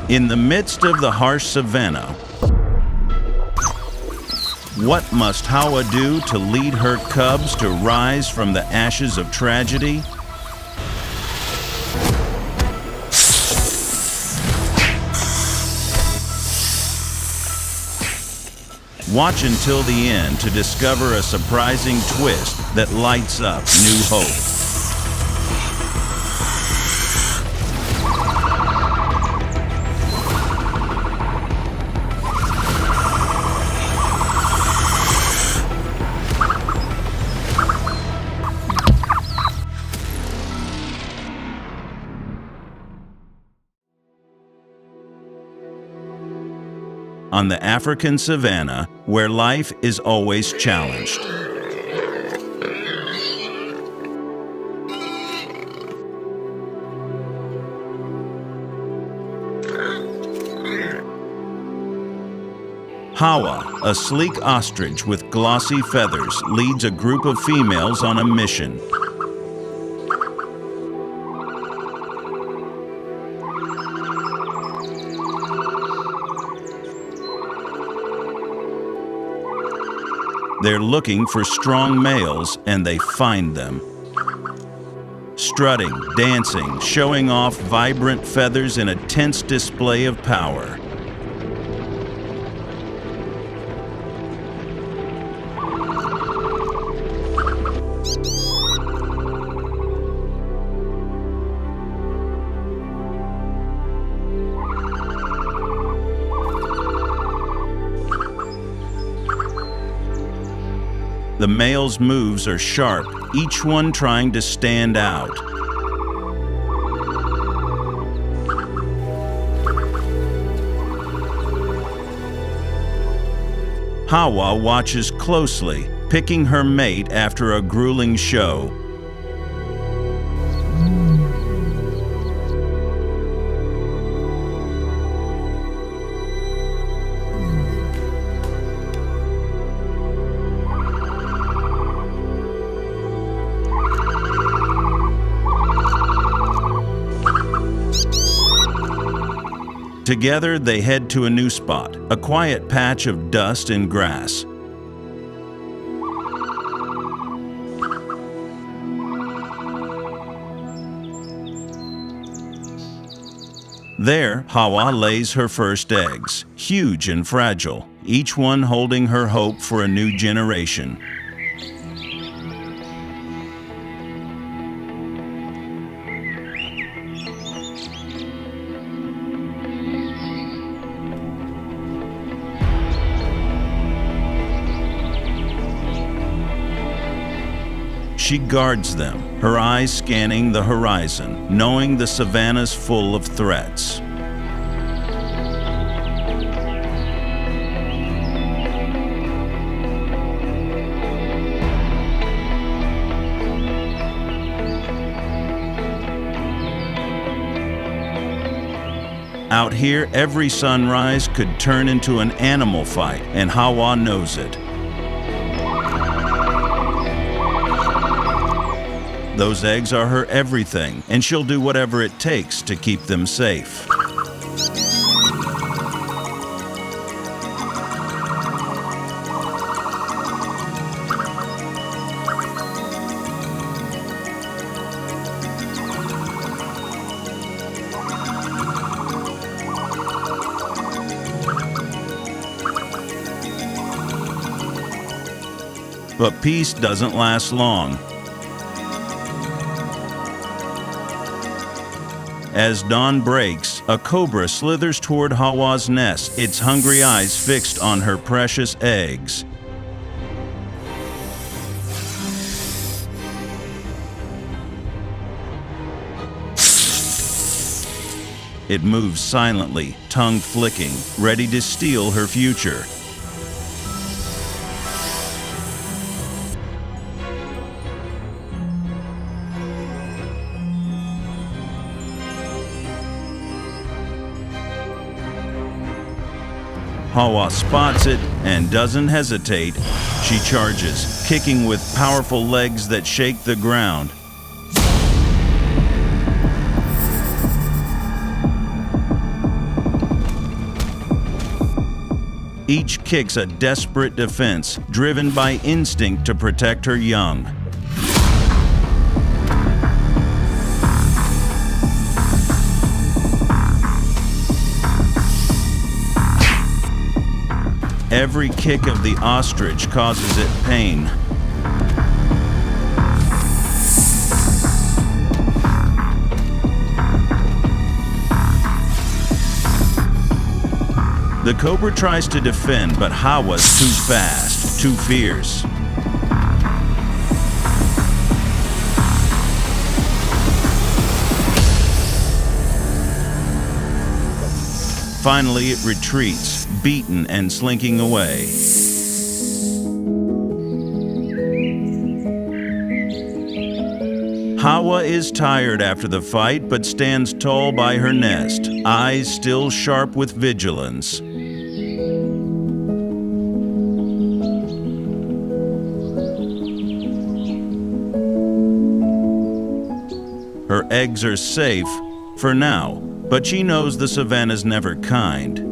In the midst of the harsh savanna, what must Hawa do to lead her cubs to rise from the ashes of tragedy? Watch until the end to discover a surprising twist that lights up new hope. On the African savanna, where life is always challenged. Hawa, a sleek ostrich with glossy feathers, leads a group of females on a mission. They're looking for strong males, and they find them. Strutting, dancing, showing off vibrant feathers in a tense display of power. The male's moves are sharp, each one trying to stand out. Hawa watches closely, picking her mate after a grueling show. Together, they head to a new spot, a quiet patch of dust and grass. There, Hawa lays her first eggs, huge and fragile, each one holding her hope for a new generation. She guards them, her eyes scanning the horizon, knowing the savanna's full of threats. Out here, every sunrise could turn into an animal fight, and Hawa knows it. Those eggs are her everything, and she'll do whatever it takes to keep them safe. But peace doesn't last long. As dawn breaks, a cobra slithers toward Hawa's nest, its hungry eyes fixed on her precious eggs. It moves silently, tongue flicking, ready to steal her future. Hawa spots it and doesn't hesitate. She charges, kicking with powerful legs that shake the ground. Each kicks a desperate defense, driven by instinct to protect her young. Every kick of the ostrich causes it pain. The cobra tries to defend, but Hawa's too fast, too fierce. Finally, it retreats, beaten and slinking away. Hawa is tired after the fight, but stands tall by her nest, eyes still sharp with vigilance. Her eggs are safe, for now, but she knows the savanna's never kind.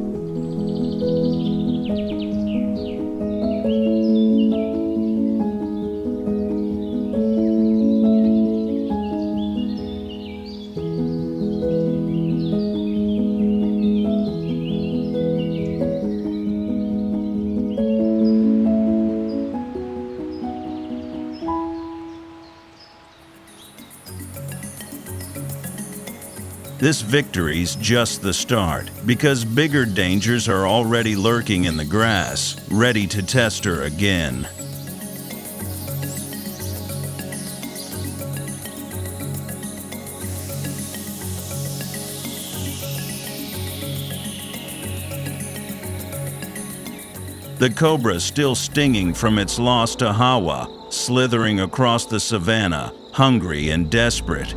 This victory's just the start, because bigger dangers are already lurking in the grass, ready to test her again. The cobra still stinging from its loss to Hawa, slithering across the savanna, hungry and desperate.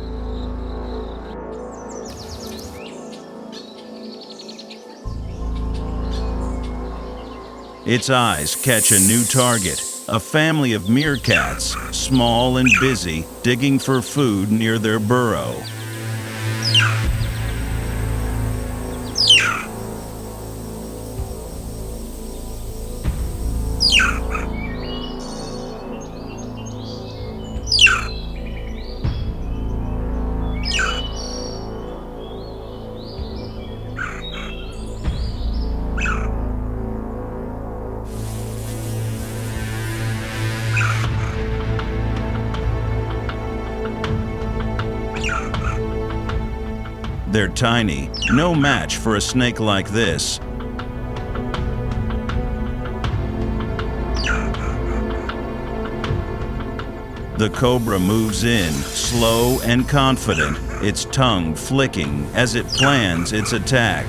Its eyes catch a new target, a family of meerkats, small and busy, digging for food near their burrow. They're tiny, no match for a snake like this. The cobra moves in, slow and confident, its tongue flicking as it plans its attack.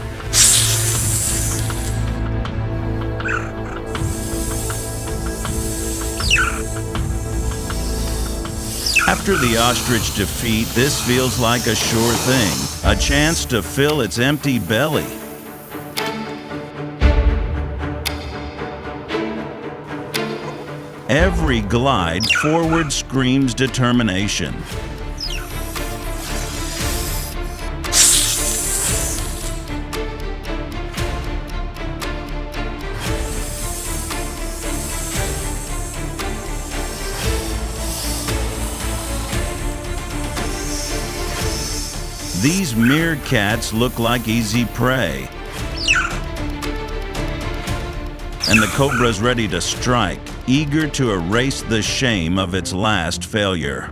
After the ostrich defeat, this feels like a sure thing, a chance to fill its empty belly. Every glide forward screams determination. These meerkats look like easy prey. And the cobra's ready to strike, eager to erase the shame of its last failure.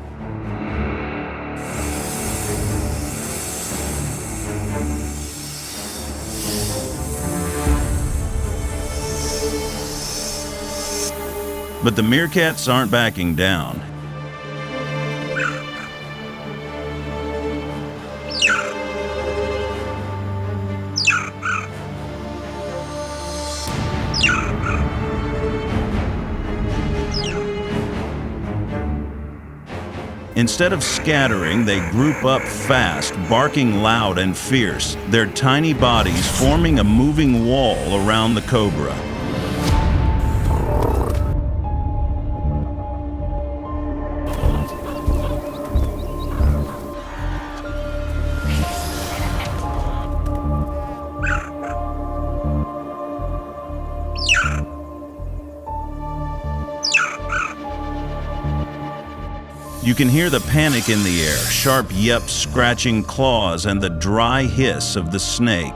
But the meerkats aren't backing down. Instead of scattering, they group up fast, barking loud and fierce, their tiny bodies forming a moving wall around the cobra. You can hear the panic in the air, sharp yeps scratching claws, and the dry hiss of the snake.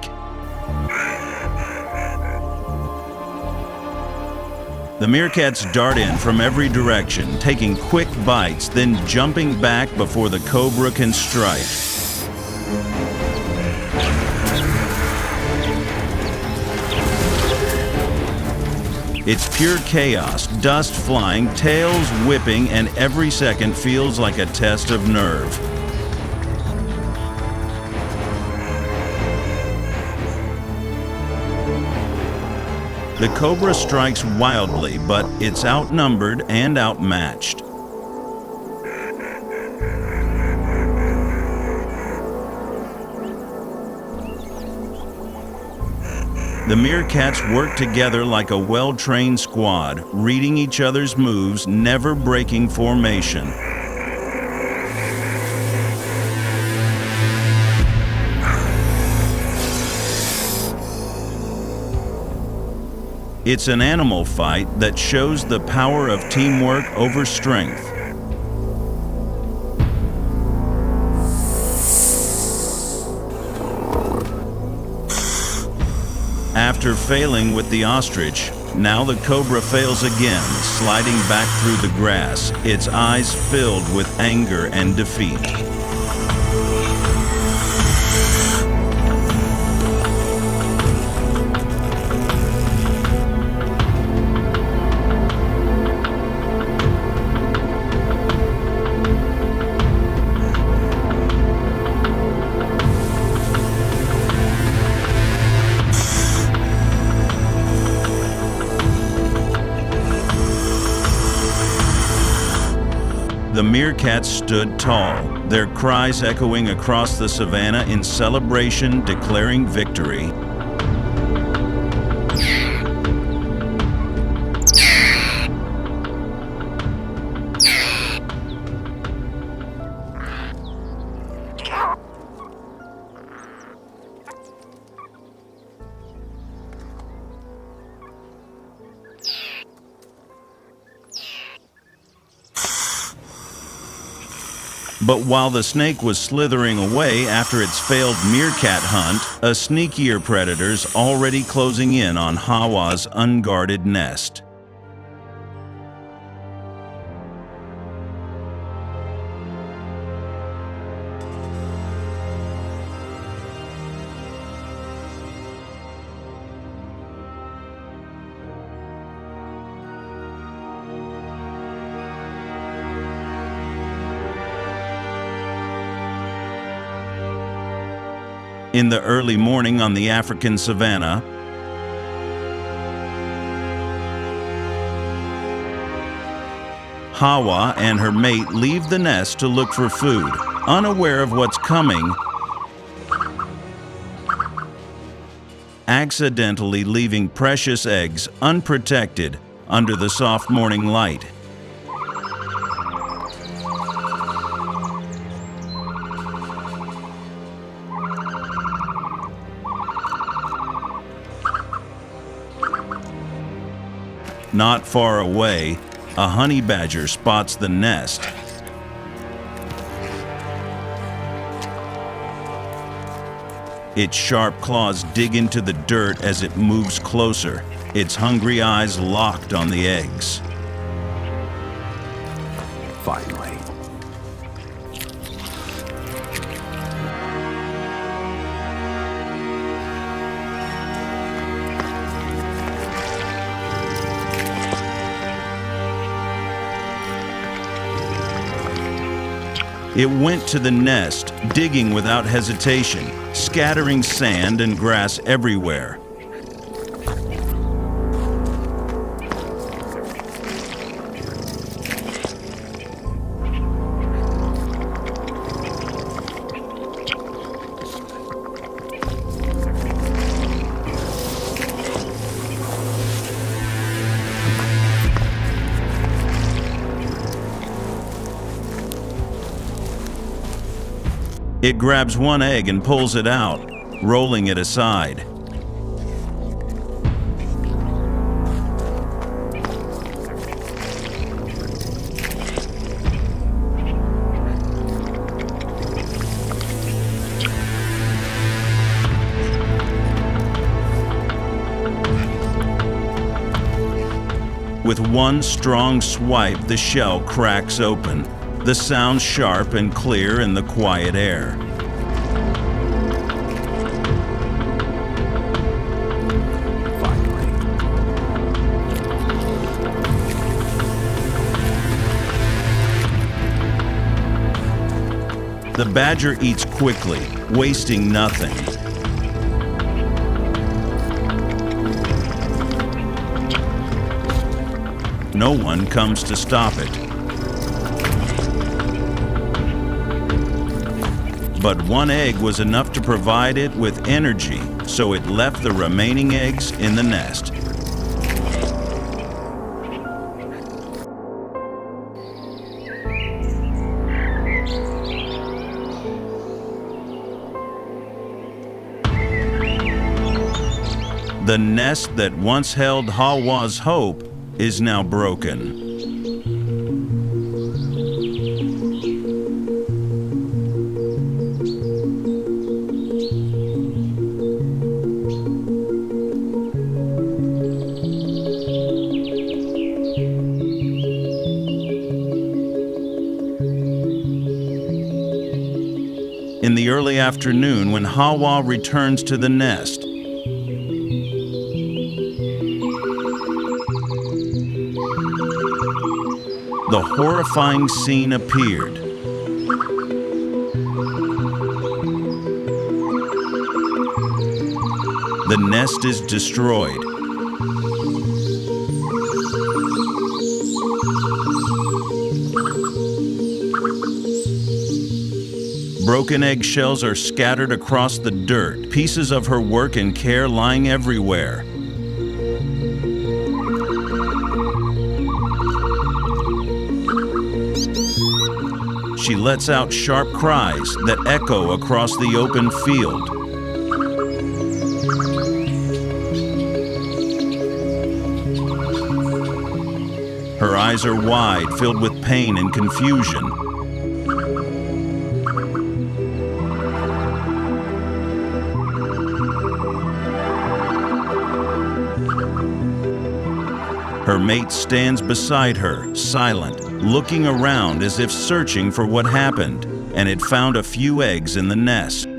The meerkats dart in from every direction, taking quick bites, then jumping back before the cobra can strike. It's pure chaos, dust flying, tails whipping, and every second feels like a test of nerve. The cobra strikes wildly, but it's outnumbered and outmatched. The meerkats work together like a well-trained squad, reading each other's moves, never breaking formation. It's an animal fight that shows the power of teamwork over strength. After failing with the ostrich, now the cobra fails again, sliding back through the grass, its eyes filled with anger and defeat. The meerkats stood tall, their cries echoing across the savanna in celebration, declaring victory. But while the snake was slithering away after its failed meerkat hunt, a sneakier predator's already closing in on Hawa's unguarded nest. In the early morning on the African savanna, Hawa and her mate leave the nest to look for food, unaware of what's coming, accidentally leaving precious eggs unprotected under the soft morning light. Not far away, a honey badger spots the nest. Its sharp claws dig into the dirt as it moves closer, its hungry eyes locked on the eggs. Finally. It went to the nest, digging without hesitation, scattering sand and grass everywhere. It grabs one egg and pulls it out, rolling it aside. With one strong swipe, the shell cracks open, the sound sharp and clear in the quiet air. The badger eats quickly, wasting nothing. No one comes to stop it. But one egg was enough to provide it with energy, so it left the remaining eggs in the nest. The nest that once held Hawa's hope is now broken. In the early afternoon, when Hawa returns to the nest, the horrifying scene appeared. The nest is destroyed. Broken eggshells are scattered across the dirt, pieces of her work and care lying everywhere. She lets out sharp cries that echo across the open field. Her eyes are wide, filled with pain and confusion. Her mate stands beside her, silent, looking around as if searching for what happened, and had found a few eggs in the nest.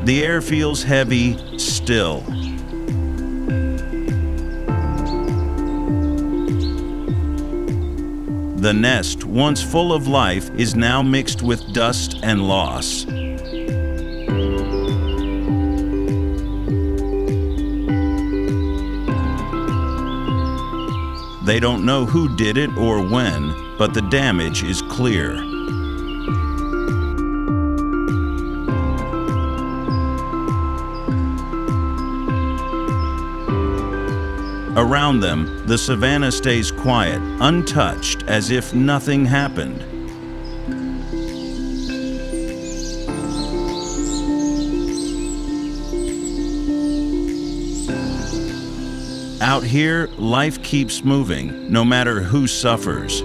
The air feels heavy, still. The nest, once full of life, is now mixed with dust and loss. They don't know who did it or when, but the damage is clear. Around them, the savanna stays quiet, untouched, as if nothing happened. Out here, life keeps moving, no matter who suffers.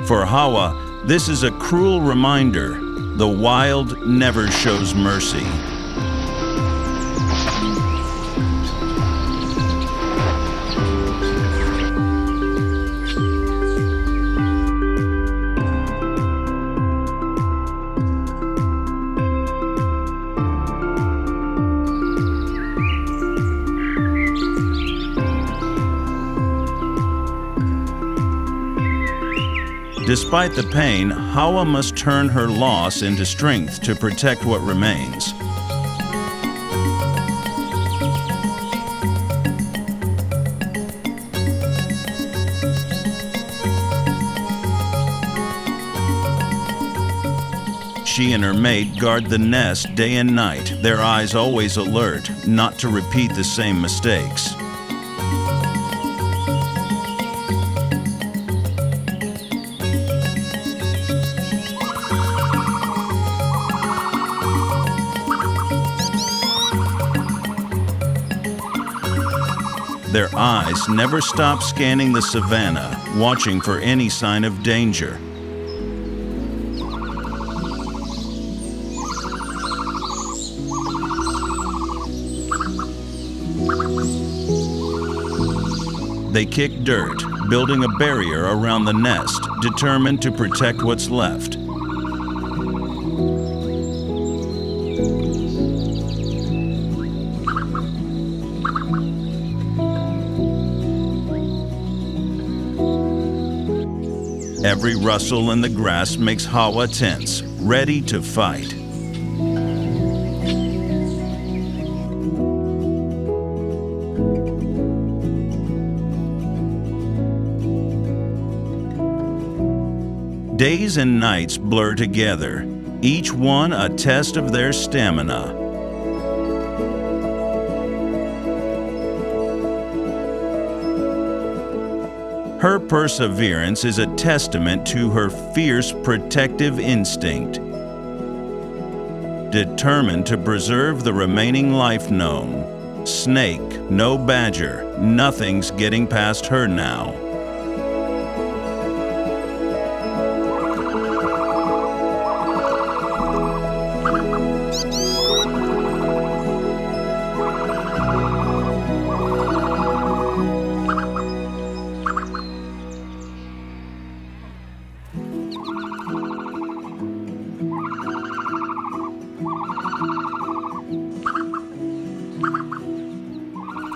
For Hawa, this is a cruel reminder. The wild never shows mercy. Despite the pain, Hawa must turn her loss into strength to protect what remains. She and her mate guard the nest day and night, their eyes always alert, not to repeat the same mistakes. Their eyes never stop scanning the savanna, watching for any sign of danger. They kick dirt, building a barrier around the nest, determined to protect what's left. Every rustle in the grass makes Hawa tense, ready to fight. Days and nights blur together, each one a test of their stamina. Her perseverance is a testament to her fierce protective instinct. Determined to preserve the remaining life known, snake, no badger, nothing's getting past her now.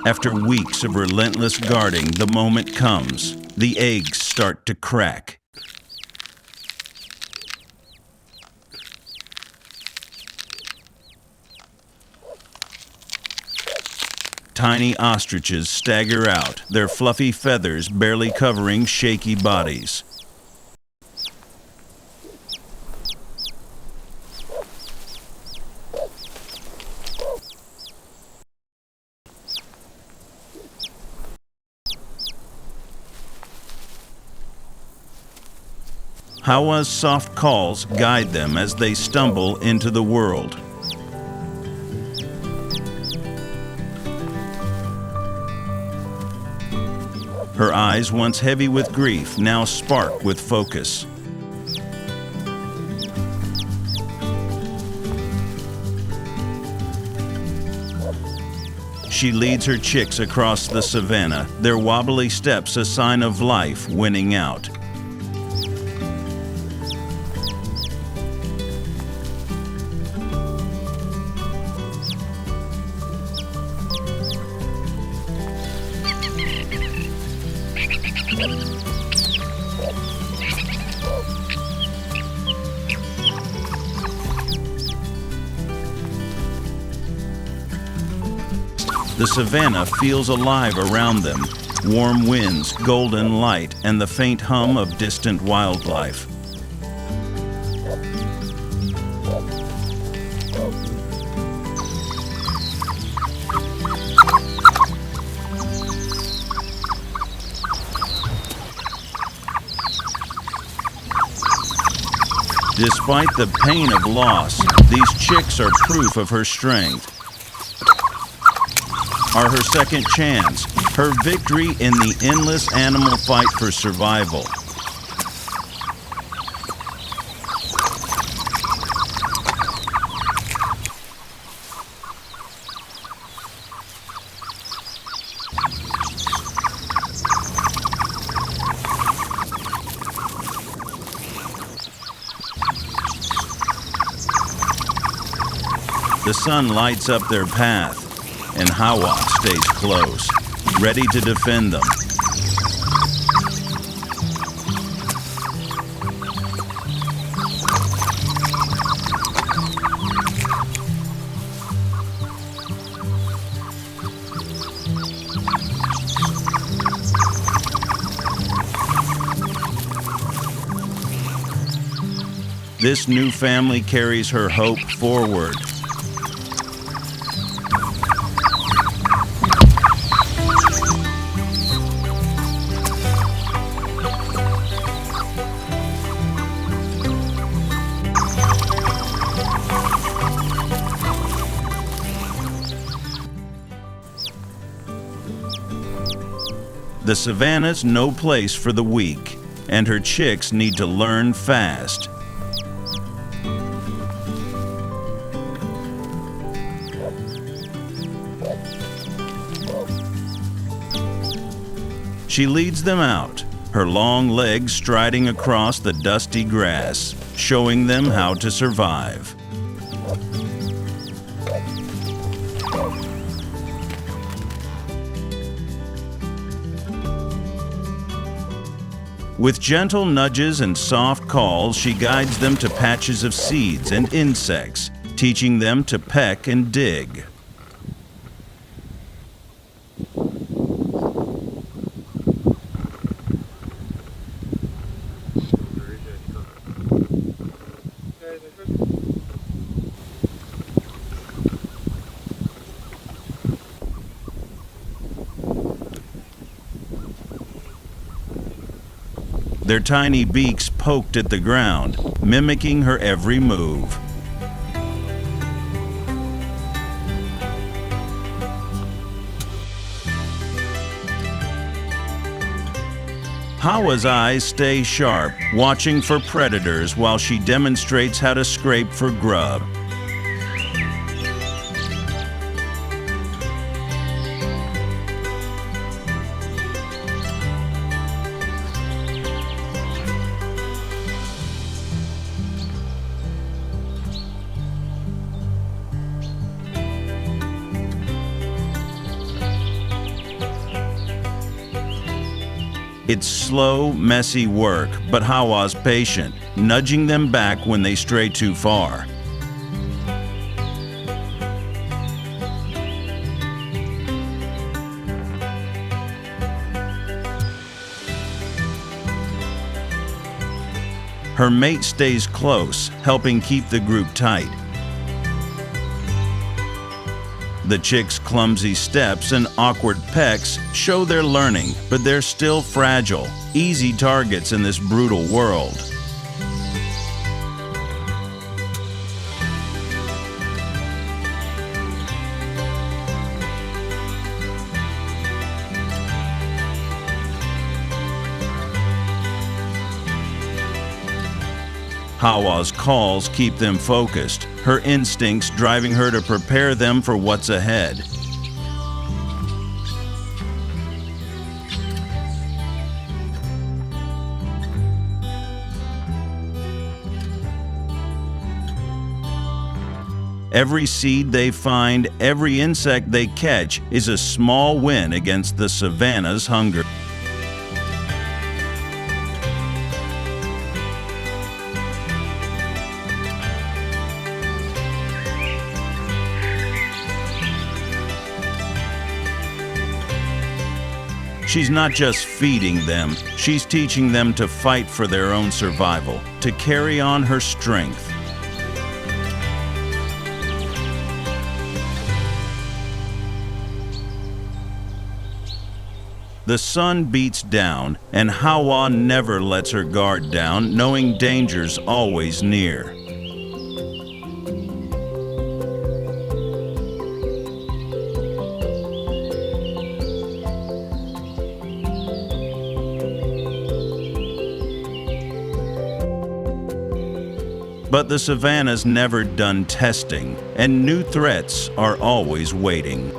After weeks of relentless guarding, the moment comes. The eggs start to crack. Tiny ostriches stagger out, their fluffy feathers barely covering shaky bodies. Hawa's soft calls guide them as they stumble into the world. Her eyes, once heavy with grief, now spark with focus. She leads her chicks across the savanna, their wobbly steps a sign of life winning out. The savanna feels alive around them, warm winds, golden light, and the faint hum of distant wildlife. Despite the pain of loss, these chicks are proof of her strength. Are her second chance, her victory in the endless animal fight for survival. The sun lights up their path, and Hawa stays close, ready to defend them. This new family carries her hope forward. The savanna's no place for the weak, and her chicks need to learn fast. She leads them out, her long legs striding across the dusty grass, showing them how to survive. With gentle nudges and soft calls, she guides them to patches of seeds and insects, teaching them to peck and dig. Their tiny beaks poked at the ground, mimicking her every move. Hawa's eyes stay sharp, watching for predators while she demonstrates how to scrape for grub. It's slow, messy work, but Hawa's patient, nudging them back when they stray too far. Her mate stays close, helping keep the group tight. The chicks' clumsy steps and awkward pecks show they're learning, but they're still fragile, easy targets in this brutal world. Hawa's calls keep them focused, her instincts driving her to prepare them for what's ahead. Every seed they find, every insect they catch is a small win against the savanna's hunger. She's not just feeding them, she's teaching them to fight for their own survival, to carry on her strength. The sun beats down, and Hawa never lets her guard down, knowing danger's always near. But the savanna's never done testing, and new threats are always waiting.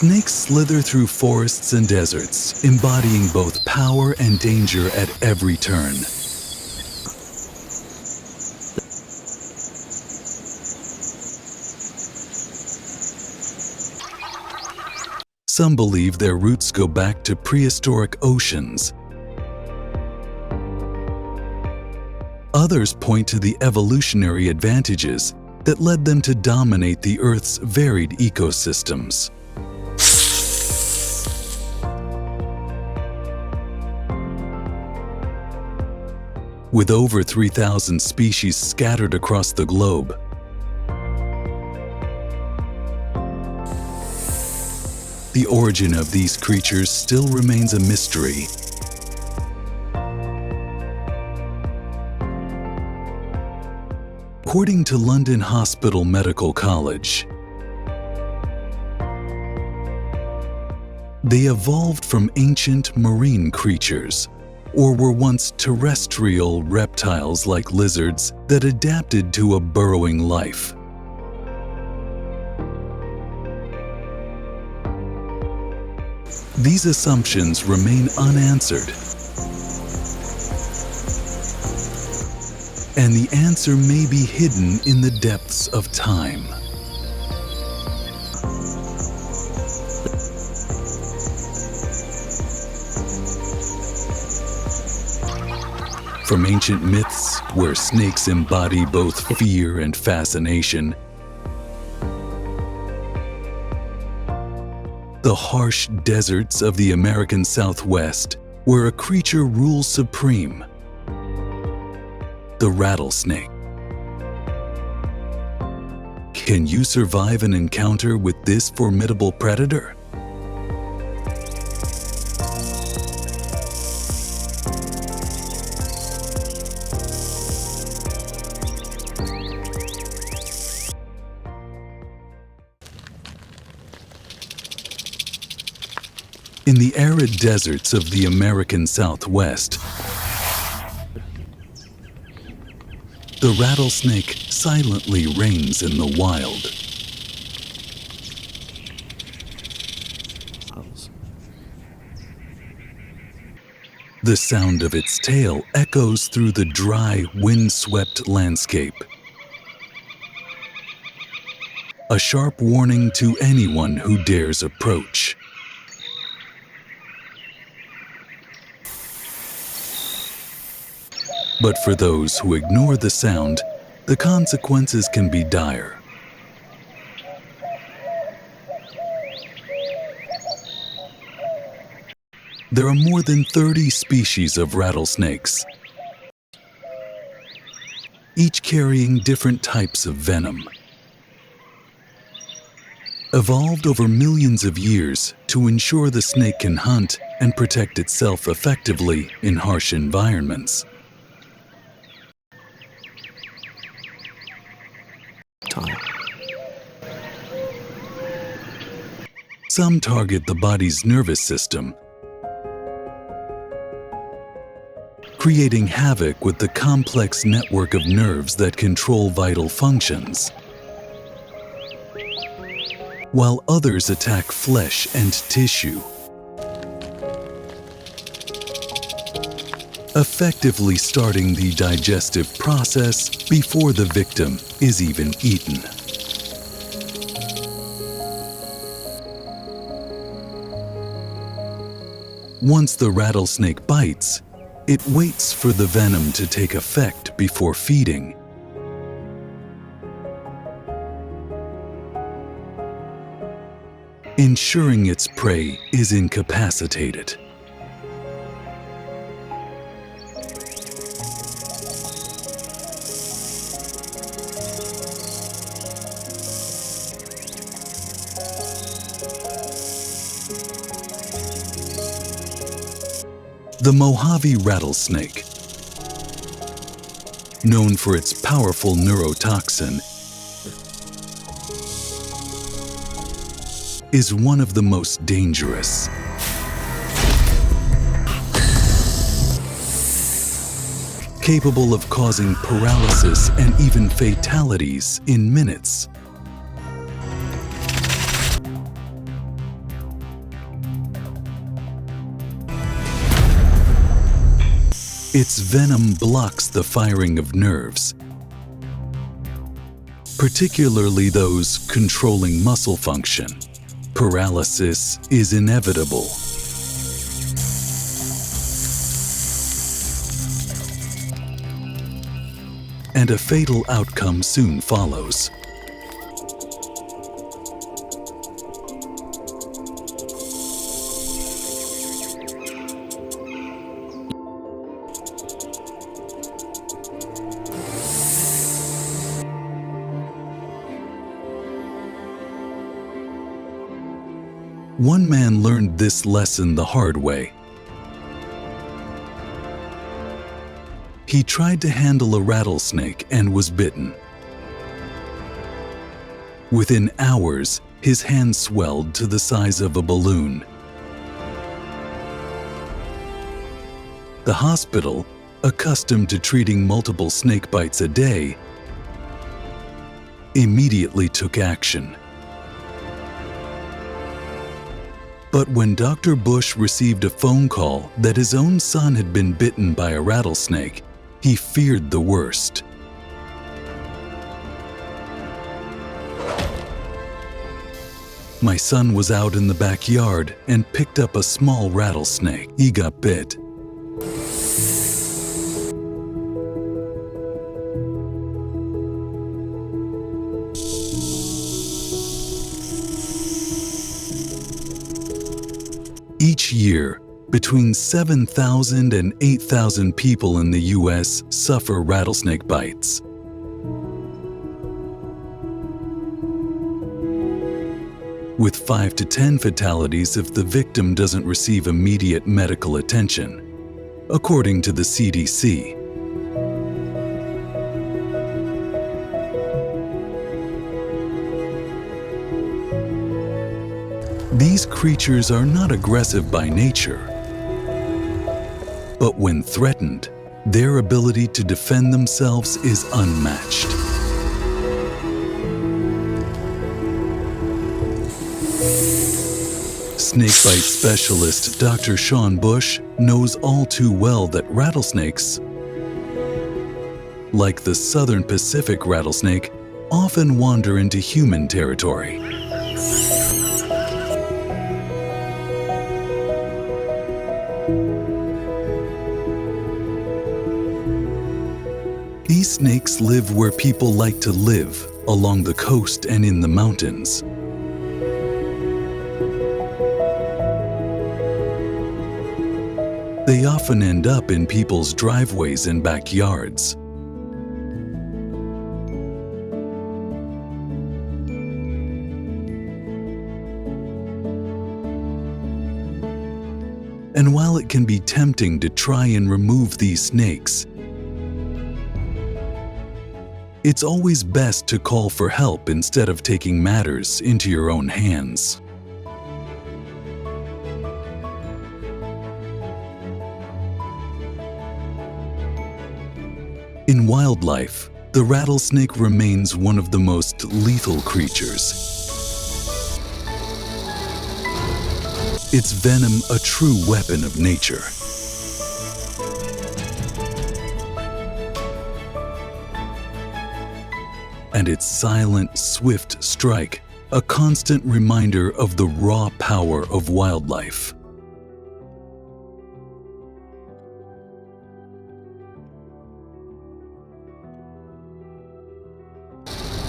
Snakes slither through forests and deserts, embodying both power and danger at every turn. Some believe their roots go back to prehistoric oceans. Others point to the evolutionary advantages that led them to dominate the Earth's varied ecosystems. With over 3,000 species scattered across the globe, The origin of these creatures still remains a mystery. According to London Hospital Medical College, they evolved from ancient marine creatures, or were once terrestrial reptiles like lizards that adapted to a burrowing life. These assumptions remain unanswered, and the answer may be hidden in the depths of time. From ancient myths, where snakes embody both fear and fascination, the harsh deserts of the American Southwest, where a creature rules supreme, the rattlesnake. Can you survive an encounter with this formidable predator? In the arid deserts of the American Southwest, the rattlesnake silently reigns in the wild. The sound of its tail echoes through the dry, wind-swept landscape. A sharp warning to anyone who dares approach. But for those who ignore the sound, the consequences can be dire. There are more than 30 species of rattlesnakes, each carrying different types of venom. Evolved over millions of years to ensure the snake can hunt and protect itself effectively in harsh environments. Some target the body's nervous system, creating havoc with the complex network of nerves that control vital functions, while others attack flesh and tissue, effectively starting the digestive process before the victim is even eaten. Once the rattlesnake bites, it waits for the venom to take effect before feeding. Ensuring its prey is incapacitated. The Mojave rattlesnake, known for its powerful neurotoxin, is one of the most dangerous. Capable of causing paralysis and even fatalities in minutes. Its venom blocks the firing of nerves, particularly those controlling muscle function. Paralysis is inevitable. And a fatal outcome soon follows. One man learned this lesson the hard way. He tried to handle a rattlesnake and was bitten. Within hours, his hand swelled to the size of a balloon. The hospital, accustomed to treating multiple snake bites a day, immediately took action. But when Dr. Bush received a phone call that his own son had been bitten by a rattlesnake, he feared the worst. My son was out in the backyard and picked up a small rattlesnake. He got bit. Each year, between 7,000 and 8,000 people in the U.S. suffer rattlesnake bites. With 5 to 10 fatalities if the victim doesn't receive immediate medical attention, according to the CDC. These creatures are not aggressive by nature, but when threatened, their ability to defend themselves is unmatched. Snakebite specialist Dr. Sean Bush knows all too well that rattlesnakes, like the southern Pacific rattlesnake, often wander into human territory. These snakes live where people like to live, along the coast and in the mountains. They often end up in people's driveways and backyards. And while it can be tempting to try and remove these snakes, it's always best to call for help instead of taking matters into your own hands. In wildlife, the rattlesnake remains one of the most lethal creatures. Its venom a true weapon of nature. And its silent, swift strike, a constant reminder of the raw power of wildlife.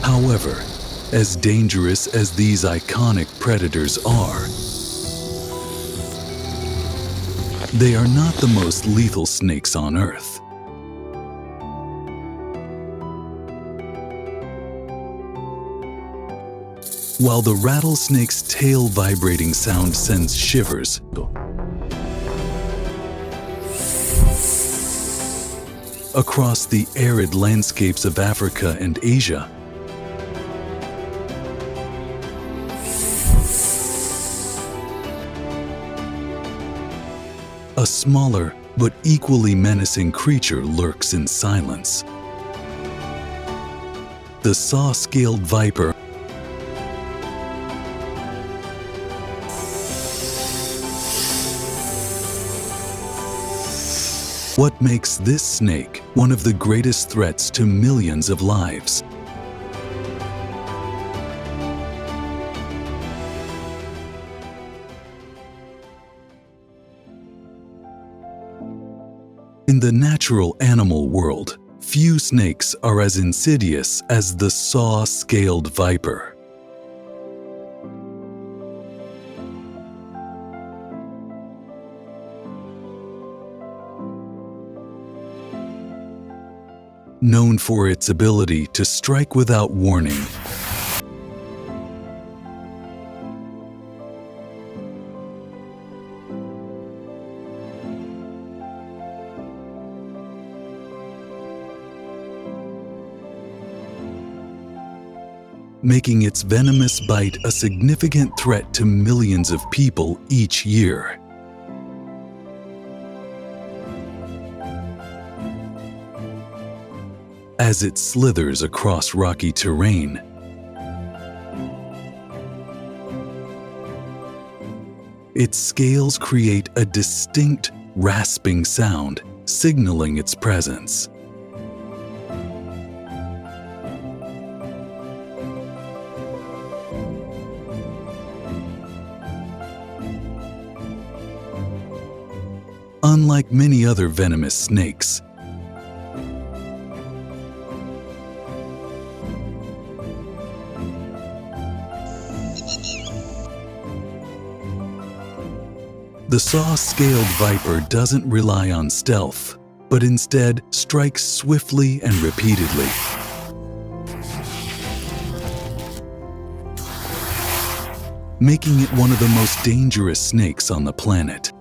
However, as dangerous as these iconic predators are, they are not the most lethal snakes on Earth. While the rattlesnake's tail vibrating sound sends shivers, across the arid landscapes of Africa and Asia, a smaller but equally menacing creature lurks in silence. The saw-scaled viper, what makes this snake one of the greatest threats to millions of lives? In the natural animal world, few snakes are as insidious as the saw-scaled viper. Known for its ability to strike without warning, making its venomous bite a significant threat to millions of people each year. As it slithers across rocky terrain, its scales create a distinct rasping sound, signaling its presence. Unlike many other venomous snakes, the saw-scaled viper doesn't rely on stealth, but instead strikes swiftly and repeatedly. Making it one of the most dangerous snakes on the planet.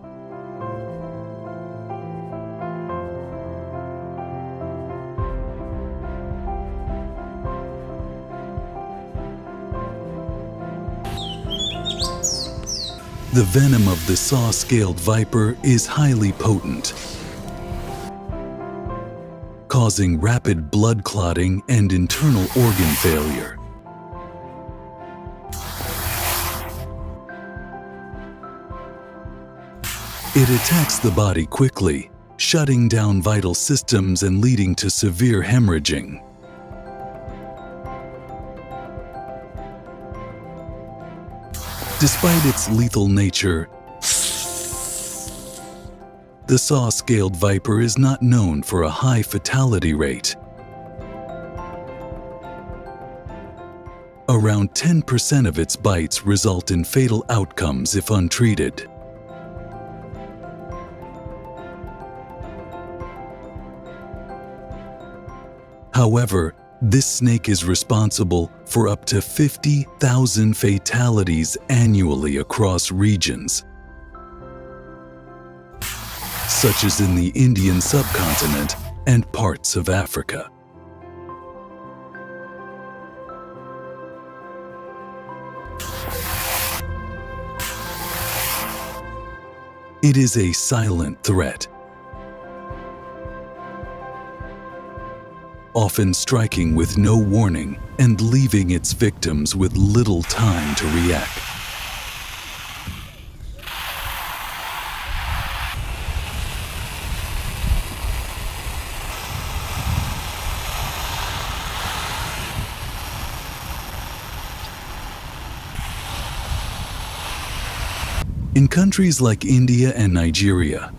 The venom of the saw-scaled viper is highly potent, causing rapid blood clotting and internal organ failure. It attacks the body quickly, shutting down vital systems and leading to severe hemorrhaging. Despite its lethal nature, the saw-scaled viper is not known for a high fatality rate. Around 10% of its bites result in fatal outcomes if untreated. However, this snake is responsible for up to 50,000 fatalities annually across regions, such as in the Indian subcontinent and parts of Africa. It is a silent threat, often striking with no warning and leaving its victims with little time to react. In countries like India and Nigeria,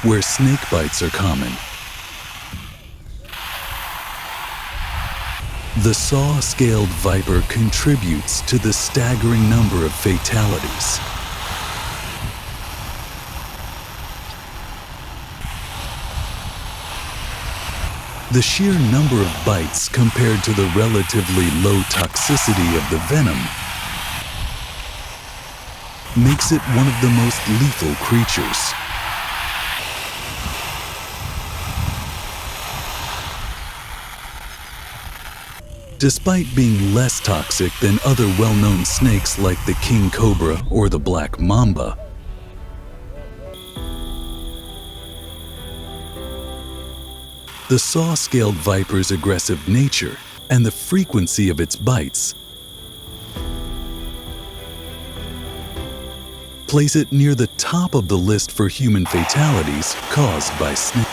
where snake bites are common, the saw-scaled viper contributes to the staggering number of fatalities. The sheer number of bites compared to the relatively low toxicity of the venom makes it one of the most lethal creatures. Despite being less toxic than other well-known snakes like the king cobra or the black mamba, the saw-scaled viper's aggressive nature and the frequency of its bites place it near the top of the list for human fatalities caused by snakes.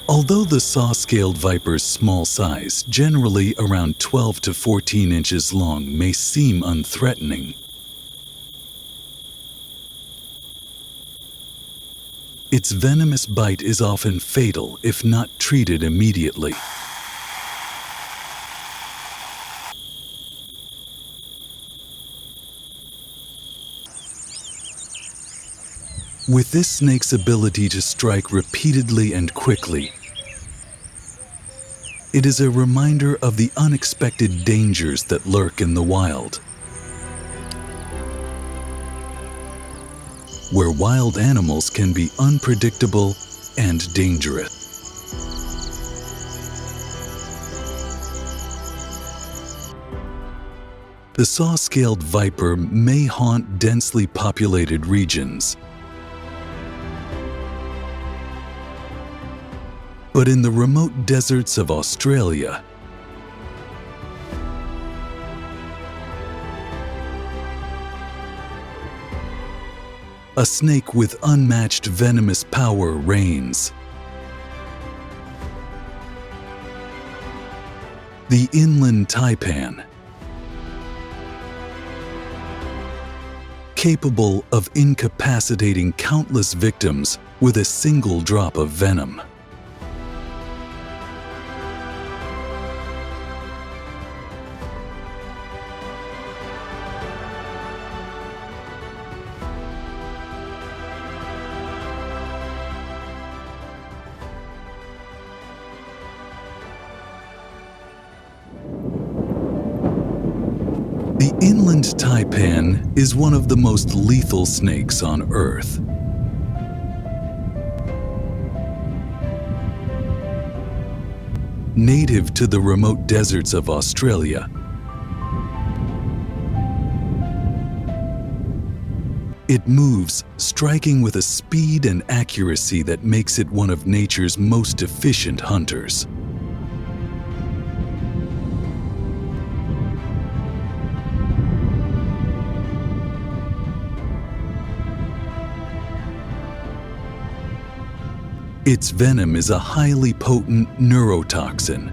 Although the saw-scaled viper's small size, generally around 12 to 14 inches long, may seem unthreatening, its venomous bite is often fatal if not treated immediately. With this snake's ability to strike repeatedly and quickly, it is a reminder of the unexpected dangers that lurk in the wild. where wild animals can be unpredictable and dangerous. The saw-scaled viper may haunt densely populated regions. But in the remote deserts of Australia, a snake with unmatched venomous power reigns. The inland taipan, capable of incapacitating countless victims with a single drop of venom. The inland taipan is one of the most lethal snakes on Earth. Native to the remote deserts of Australia, it moves, striking with a speed and accuracy that makes it one of nature's most efficient hunters. Its venom is a highly potent neurotoxin,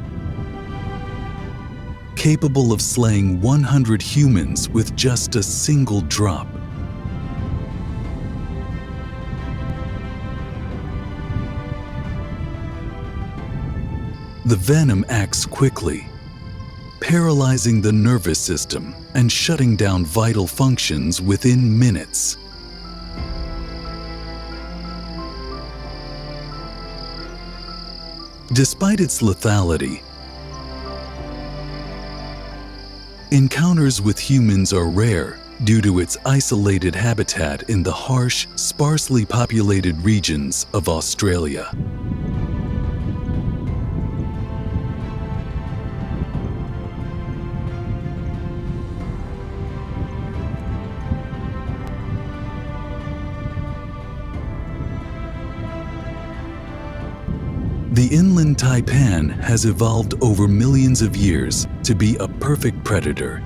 capable of slaying 100 humans with just a single drop. The venom acts quickly, paralyzing the nervous system and shutting down vital functions within minutes. Despite its lethality, encounters with humans are rare due to its isolated habitat in the harsh, sparsely populated regions of Australia. The inland taipan has evolved over millions of years to be a perfect predator.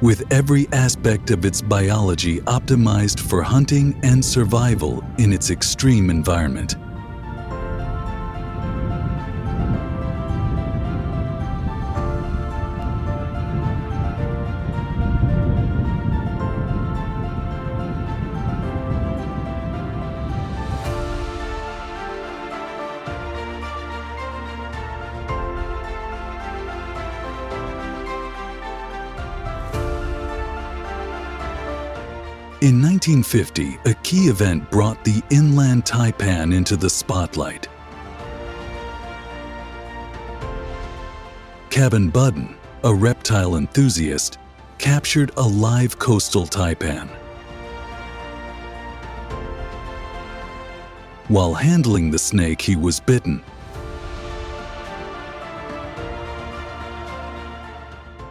With every aspect of its biology optimized for hunting and survival in its extreme environment. In 1950, a key event brought the inland taipan into the spotlight. Kevin Budden, a reptile enthusiast, captured a live coastal taipan. While handling the snake, he was bitten.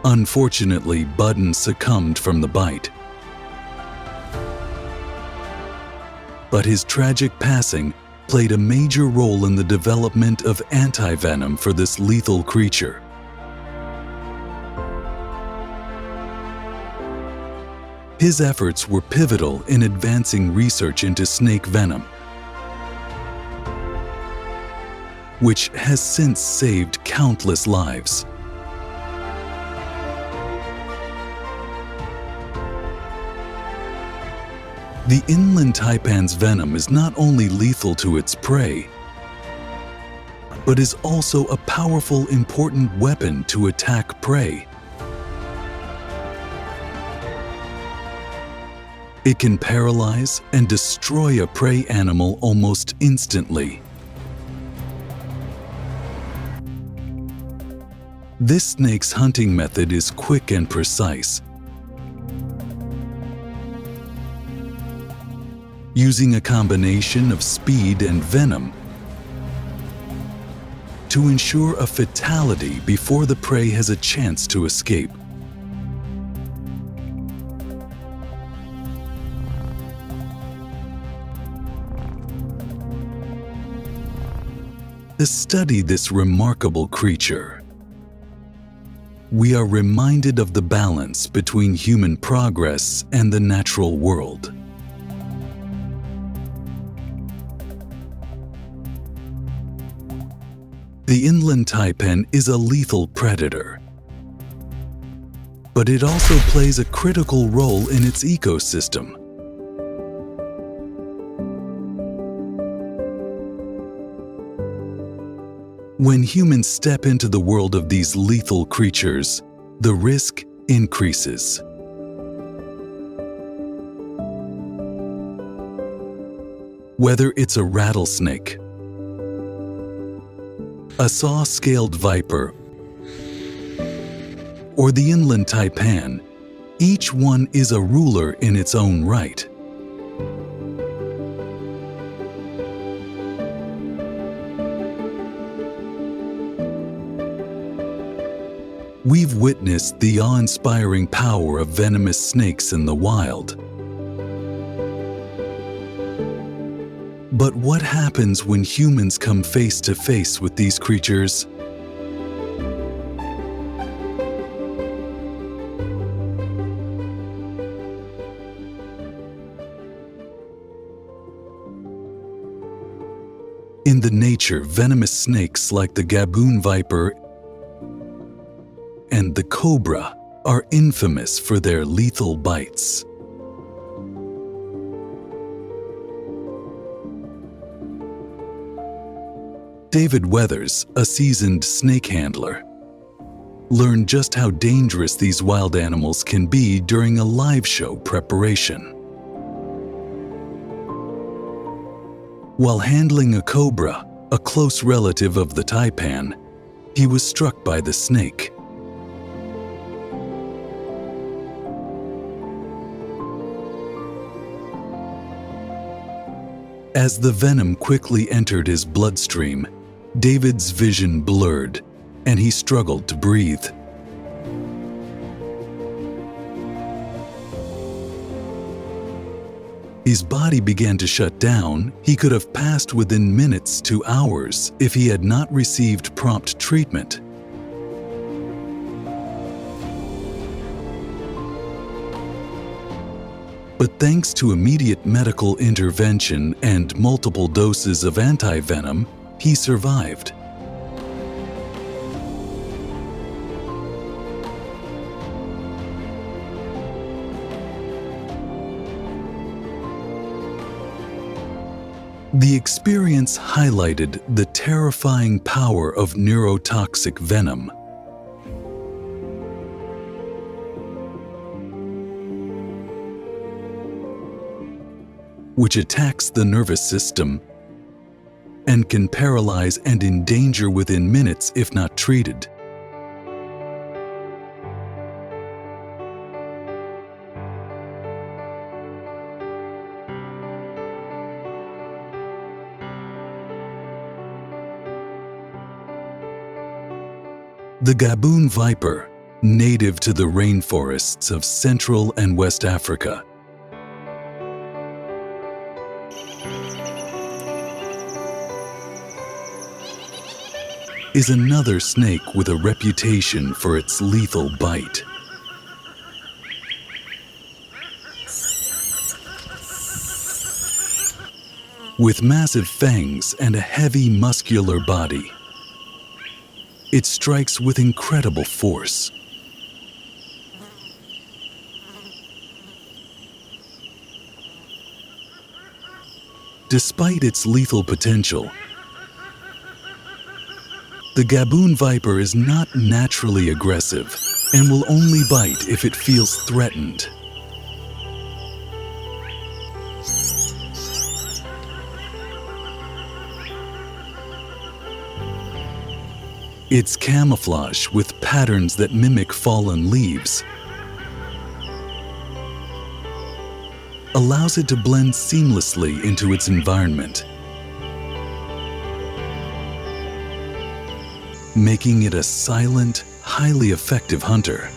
Unfortunately, Budden succumbed from the bite. But his tragic passing played a major role in the development of anti-venom for this lethal creature. His efforts were pivotal in advancing research into snake venom, which has since saved countless lives. The inland taipan's venom is not only lethal to its prey, but is also a powerful, important weapon to attack prey. It can paralyze and destroy a prey animal almost instantly. This snake's hunting method is quick and precise, using a combination of speed and venom to ensure a fatality before the prey has a chance to escape. To study this remarkable creature, we are reminded of the balance between human progress and the natural world. The inland taipan is a lethal predator, but it also plays a critical role in its ecosystem. When humans step into the world of these lethal creatures, the risk increases. Whether it's a rattlesnake, a saw-scaled viper, or the inland taipan, each one is a ruler in its own right. We've witnessed the awe-inspiring power of venomous snakes in the wild. But what happens when humans come face to face with these creatures? In the nature, venomous snakes like the gaboon viper and the cobra are infamous for their lethal bites. David Weathers, a seasoned snake handler, learned just how dangerous these wild animals can be during a live show preparation. While handling a cobra, a close relative of the taipan, he was struck by the snake. As the venom quickly entered his bloodstream, David's vision blurred, and he struggled to breathe. His body began to shut down. He could have passed within minutes to hours if he had not received prompt treatment. But thanks to immediate medical intervention and multiple doses of anti-venom, he survived. The experience highlighted the terrifying power of neurotoxic venom. Which attacks the nervous system and can paralyze and endanger within minutes if not treated. The gaboon viper, native to the rainforests of Central and West Africa, is another snake with a reputation for its lethal bite. With massive fangs and a heavy muscular body, it strikes with incredible force. Despite its lethal potential, the gaboon viper is not naturally aggressive and will only bite if it feels threatened. Its camouflage with patterns that mimic fallen leaves allows it to blend seamlessly into its environment, making it a silent, highly effective hunter.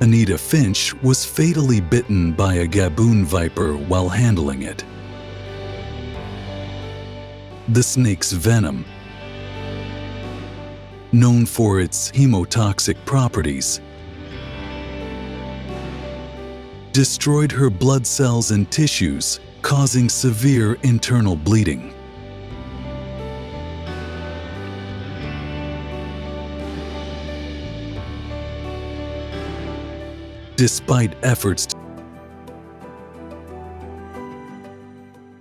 Anita Finch was fatally bitten by a gaboon viper while handling it. The snake's venom, known for its hemotoxic properties, destroyed her blood cells and tissues, causing severe internal bleeding. Despite efforts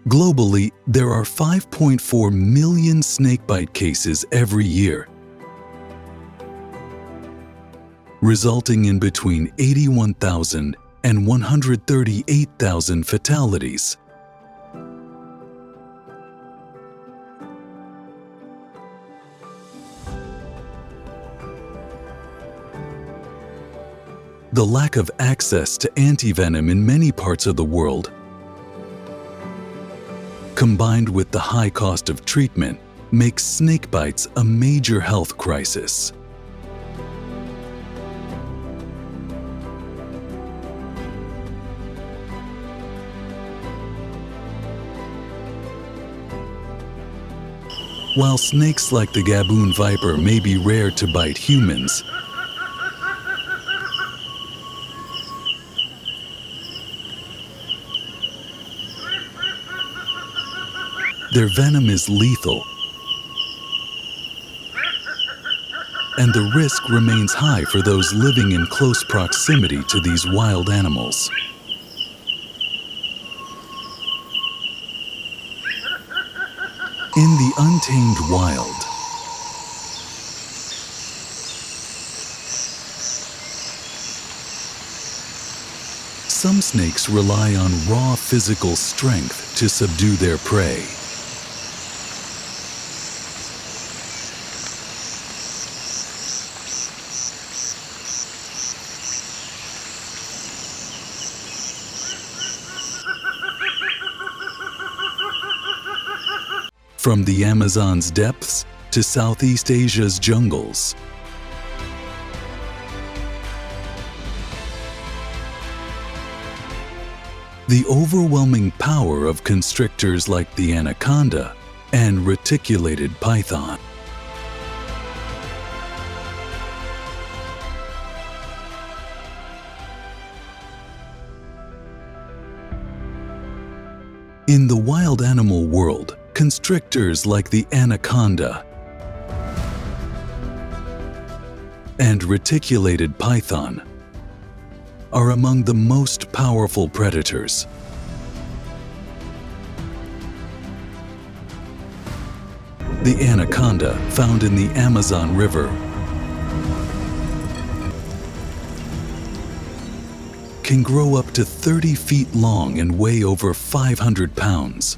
globally, there are 5.4 million snakebite cases every year, resulting in between 81,000 and 138,000 fatalities. The lack of access to antivenom in many parts of the world, combined with the high cost of treatment, makes snake bites a major health crisis. While snakes like the gaboon viper may be rare to bite humans, their venom is lethal, and the risk remains high for those living in close proximity to these wild animals. In the untamed wild, some snakes rely on raw physical strength to subdue their prey. From the Amazon's depths to Southeast Asia's jungles, the overwhelming power of constrictors like the anaconda and reticulated python in the wild animal world, constrictors like the anaconda and reticulated python are among the most powerful predators. The anaconda, found in the Amazon River, can grow up to 30 feet long and weigh over 500 pounds.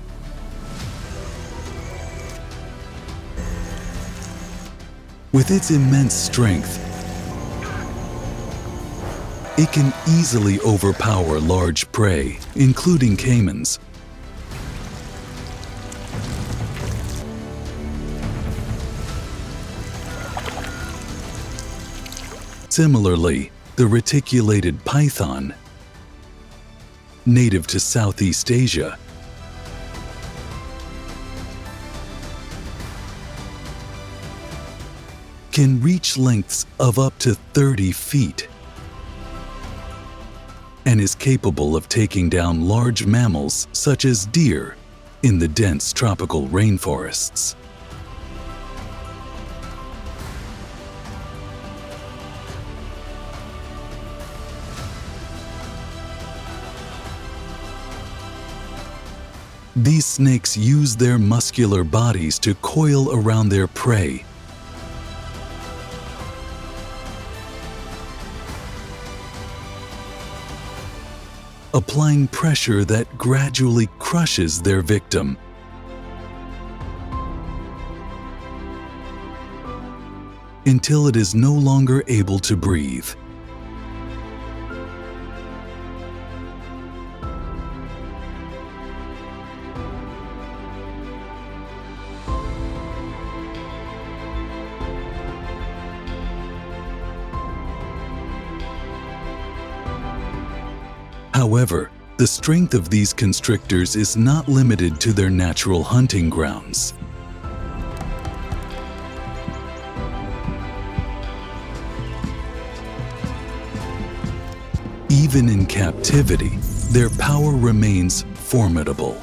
With its immense strength, it can easily overpower large prey, including caimans. Similarly, the reticulated python, native to Southeast Asia, can reach lengths of up to 30 feet and is capable of taking down large mammals such as deer in the dense tropical rainforests. These snakes use their muscular bodies to coil around their prey, applying pressure that gradually crushes their victim. Until it is no longer able to breathe. However, the strength of these constrictors is not limited to their natural hunting grounds. Even in captivity, their power remains formidable.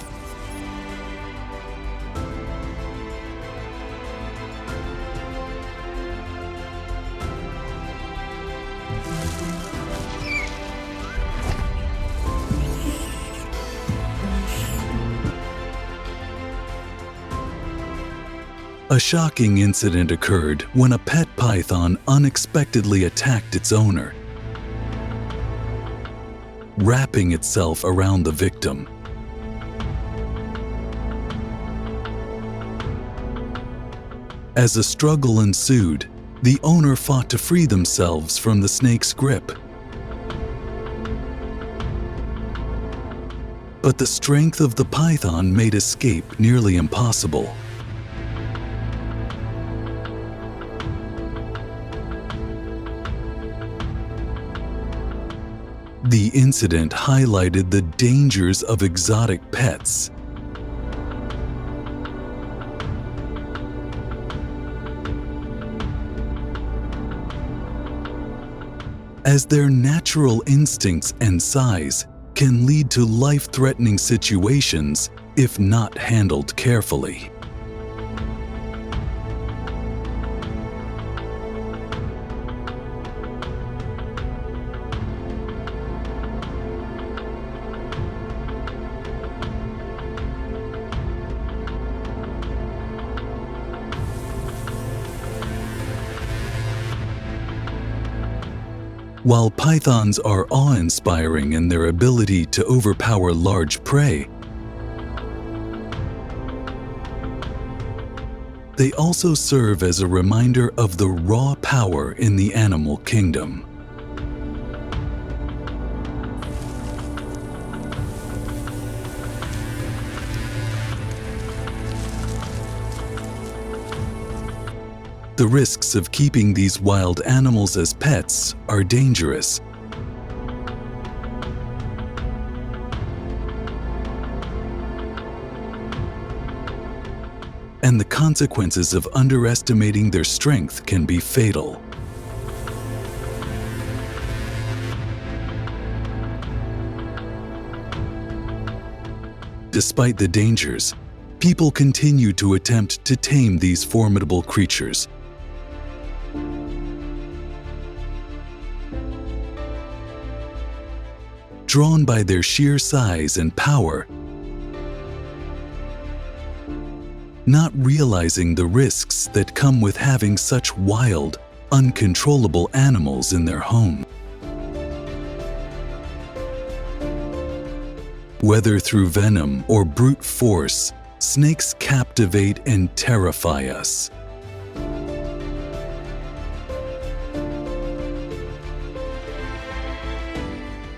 A shocking incident occurred when a pet python unexpectedly attacked its owner, wrapping itself around the victim. As a struggle ensued, the owner fought to free themselves from the snake's grip. But the strength of the python made escape nearly impossible. The incident highlighted the dangers of exotic pets. As their natural instincts and size can lead to life-threatening situations if not handled carefully. While pythons are awe-inspiring in their ability to overpower large prey, they also serve as a reminder of the raw power in the animal kingdom. The risks of keeping these wild animals as pets are dangerous. And the consequences of underestimating their strength can be fatal. Despite the dangers, people continue to attempt to tame these formidable creatures. Drawn by their sheer size and power, not realizing the risks that come with having such wild, uncontrollable animals in their home. Whether through venom or brute force, snakes captivate and terrify us.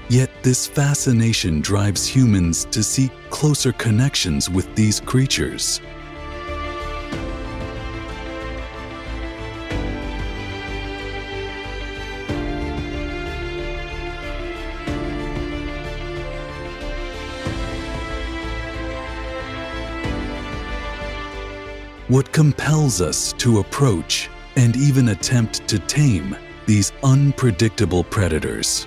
Yet this fascination drives humans to seek closer connections with these creatures. What compels us to approach and even attempt to tame these unpredictable predators?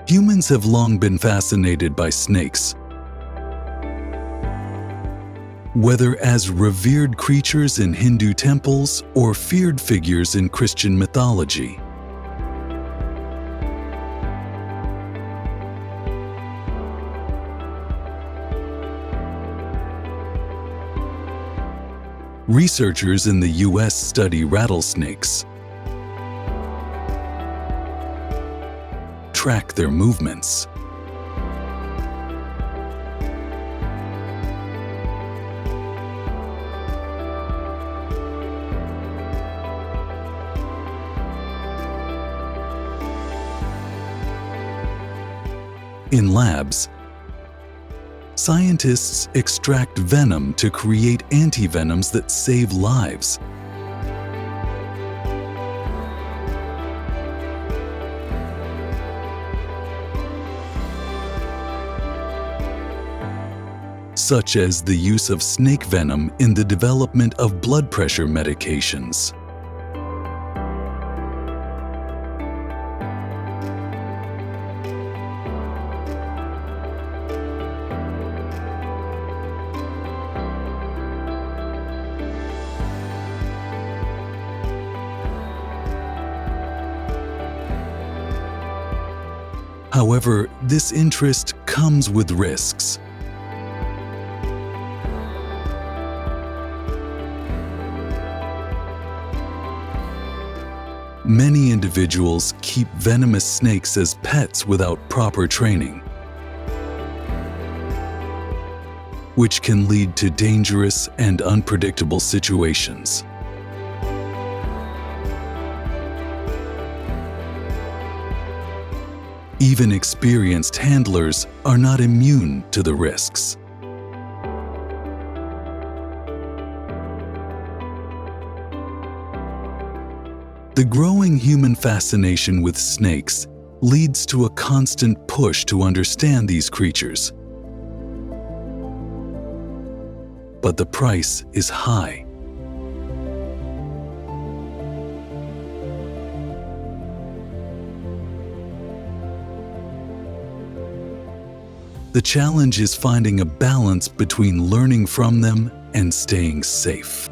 Humans have long been fascinated by snakes. whether as revered creatures in Hindu temples or feared figures in Christian mythology. Researchers in the US study rattlesnakes, track their movements, in labs, scientists extract venom to create antivenoms that save lives. Such as the use of snake venom in the development of blood pressure medications. However, this interest comes with risks. Many individuals keep venomous snakes as pets without proper training, which can lead to dangerous and unpredictable situations. Even experienced handlers are not immune to the risks. The growing human fascination with snakes leads to a constant push to understand these creatures. But the price is high. The challenge is finding a balance between learning from them and staying safe.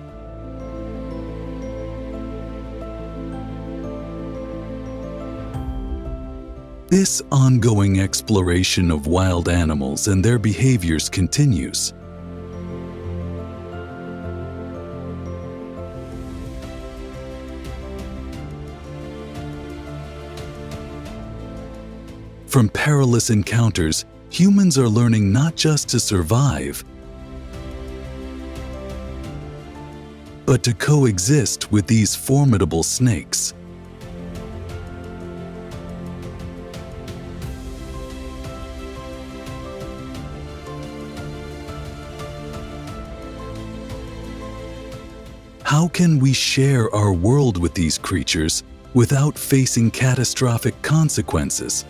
This ongoing exploration of wild animals and their behaviors continues. From perilous encounters, humans are learning not just to survive, but to coexist with these formidable snakes. How can we share our world with these creatures without facing catastrophic consequences?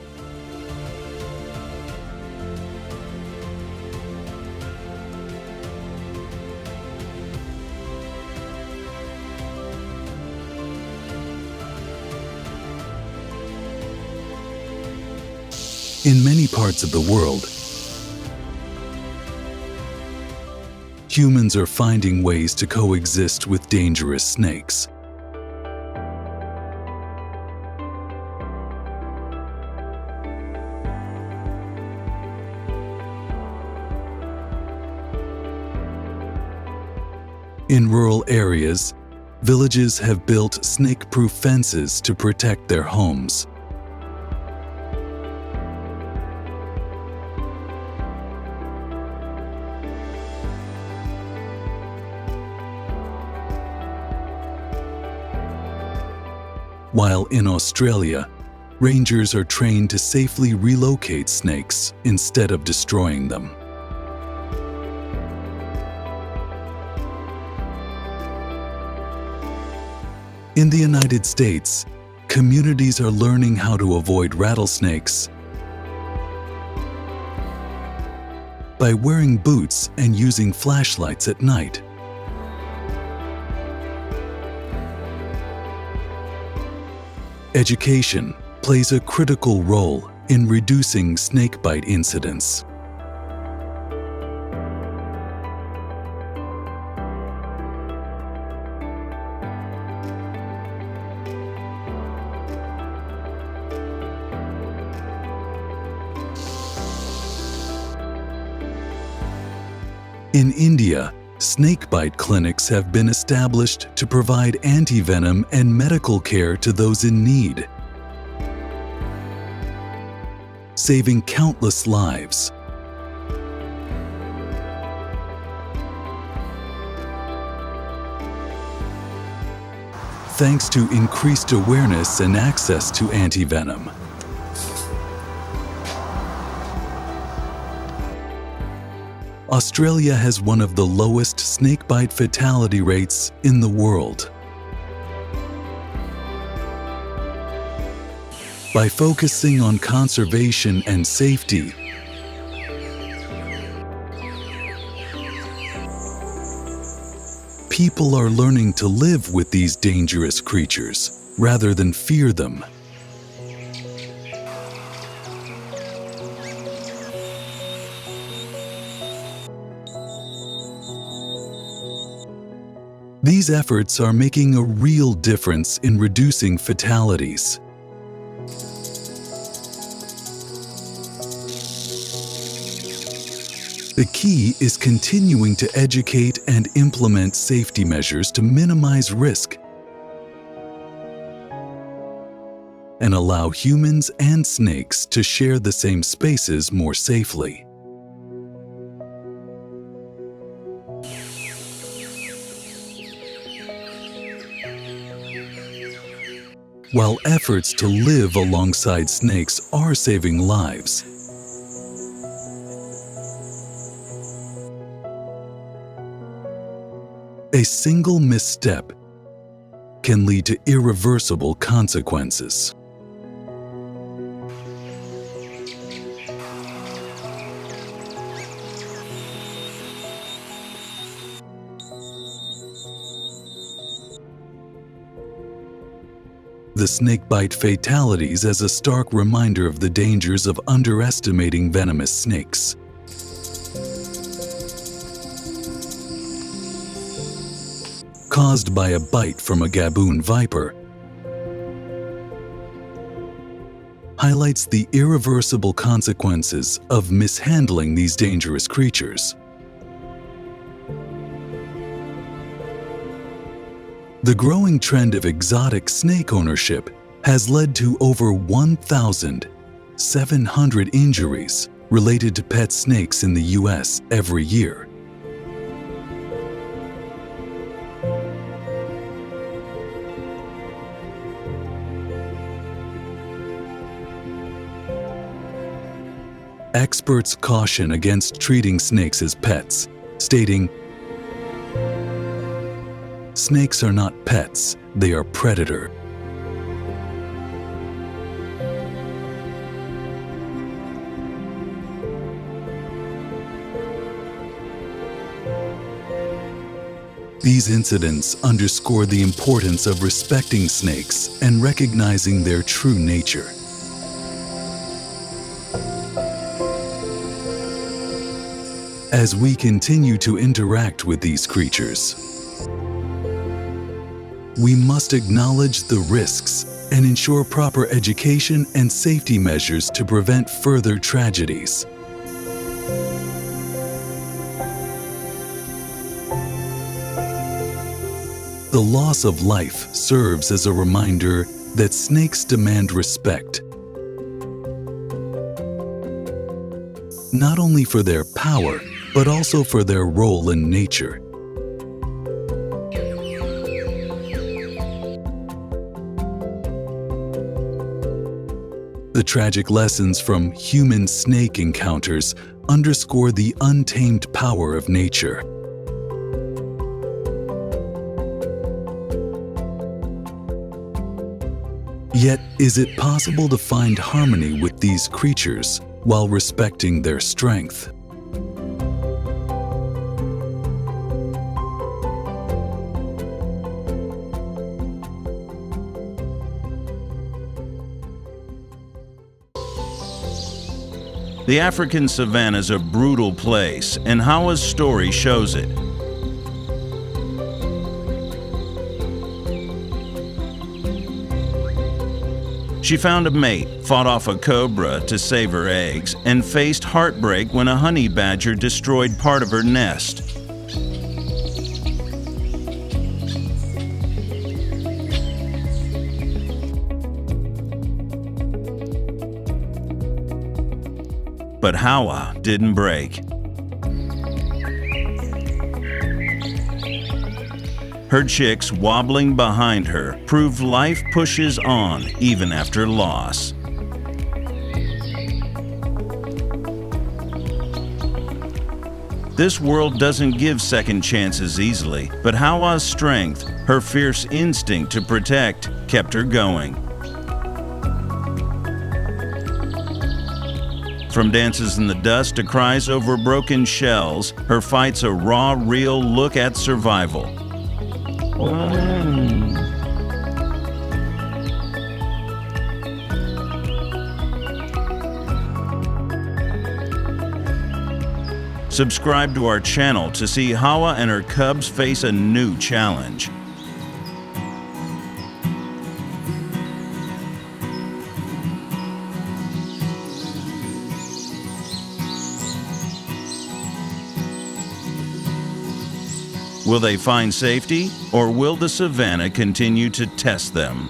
In many parts of the world, humans are finding ways to coexist with dangerous snakes. In rural areas, villages have built snake-proof fences to protect their homes. While in Australia, rangers are trained to safely relocate snakes instead of destroying them. In the United States, communities are learning how to avoid rattlesnakes by wearing boots and using flashlights at night. Education plays a critical role in reducing snakebite incidents. In India, snakebite clinics have been established to provide antivenom and medical care to those in need, saving countless lives. Thanks to increased awareness and access to antivenom. Australia has one of the lowest snakebite fatality rates in the world. By focusing on conservation and safety, people are learning to live with these dangerous creatures rather than fear them. These efforts are making a real difference in reducing fatalities. The key is continuing to educate and implement safety measures to minimize risk and allow humans and snakes to share the same spaces more safely. While efforts to live alongside snakes are saving lives, a single misstep can lead to irreversible consequences. The snakebite fatalities as a stark reminder of the dangers of underestimating venomous snakes. Caused by a bite from a gaboon viper, highlights the irreversible consequences of mishandling these dangerous creatures. The growing trend of exotic snake ownership has led to over 1,700 injuries related to pet snakes in the US every year. Experts caution against treating snakes as pets, stating, "Snakes are not pets, they are predator." These incidents underscore the importance of respecting snakes and recognizing their true nature. As we continue to interact with these creatures, we must acknowledge the risks and ensure proper education and safety measures to prevent further tragedies. The loss of life serves as a reminder that snakes demand respect, not only for their power, but also for their role in nature. The tragic lessons from human-snake encounters underscore the untamed power of nature. Yet, is it possible to find harmony with these creatures while respecting their strength? The African savanna is a brutal place, and Hawa's story shows it. She found a mate, fought off a cobra to save her eggs, and faced heartbreak when a honey badger destroyed part of her nest. But Hawa didn't break. Her chicks wobbling behind her proved life pushes on even after loss. This world doesn't give second chances easily, but Hawa's strength, her fierce instinct to protect, kept her going. From dances in the dust to cries over broken shells, her fight's a raw, real look at survival. Subscribe to our channel to see Hawa and her cubs face a new challenge. Will they find safety, or will the savanna continue to test them?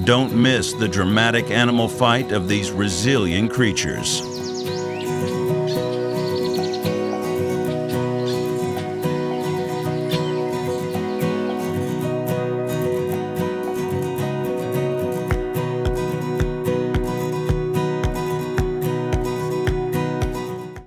Don't miss the dramatic animal fight of these resilient creatures.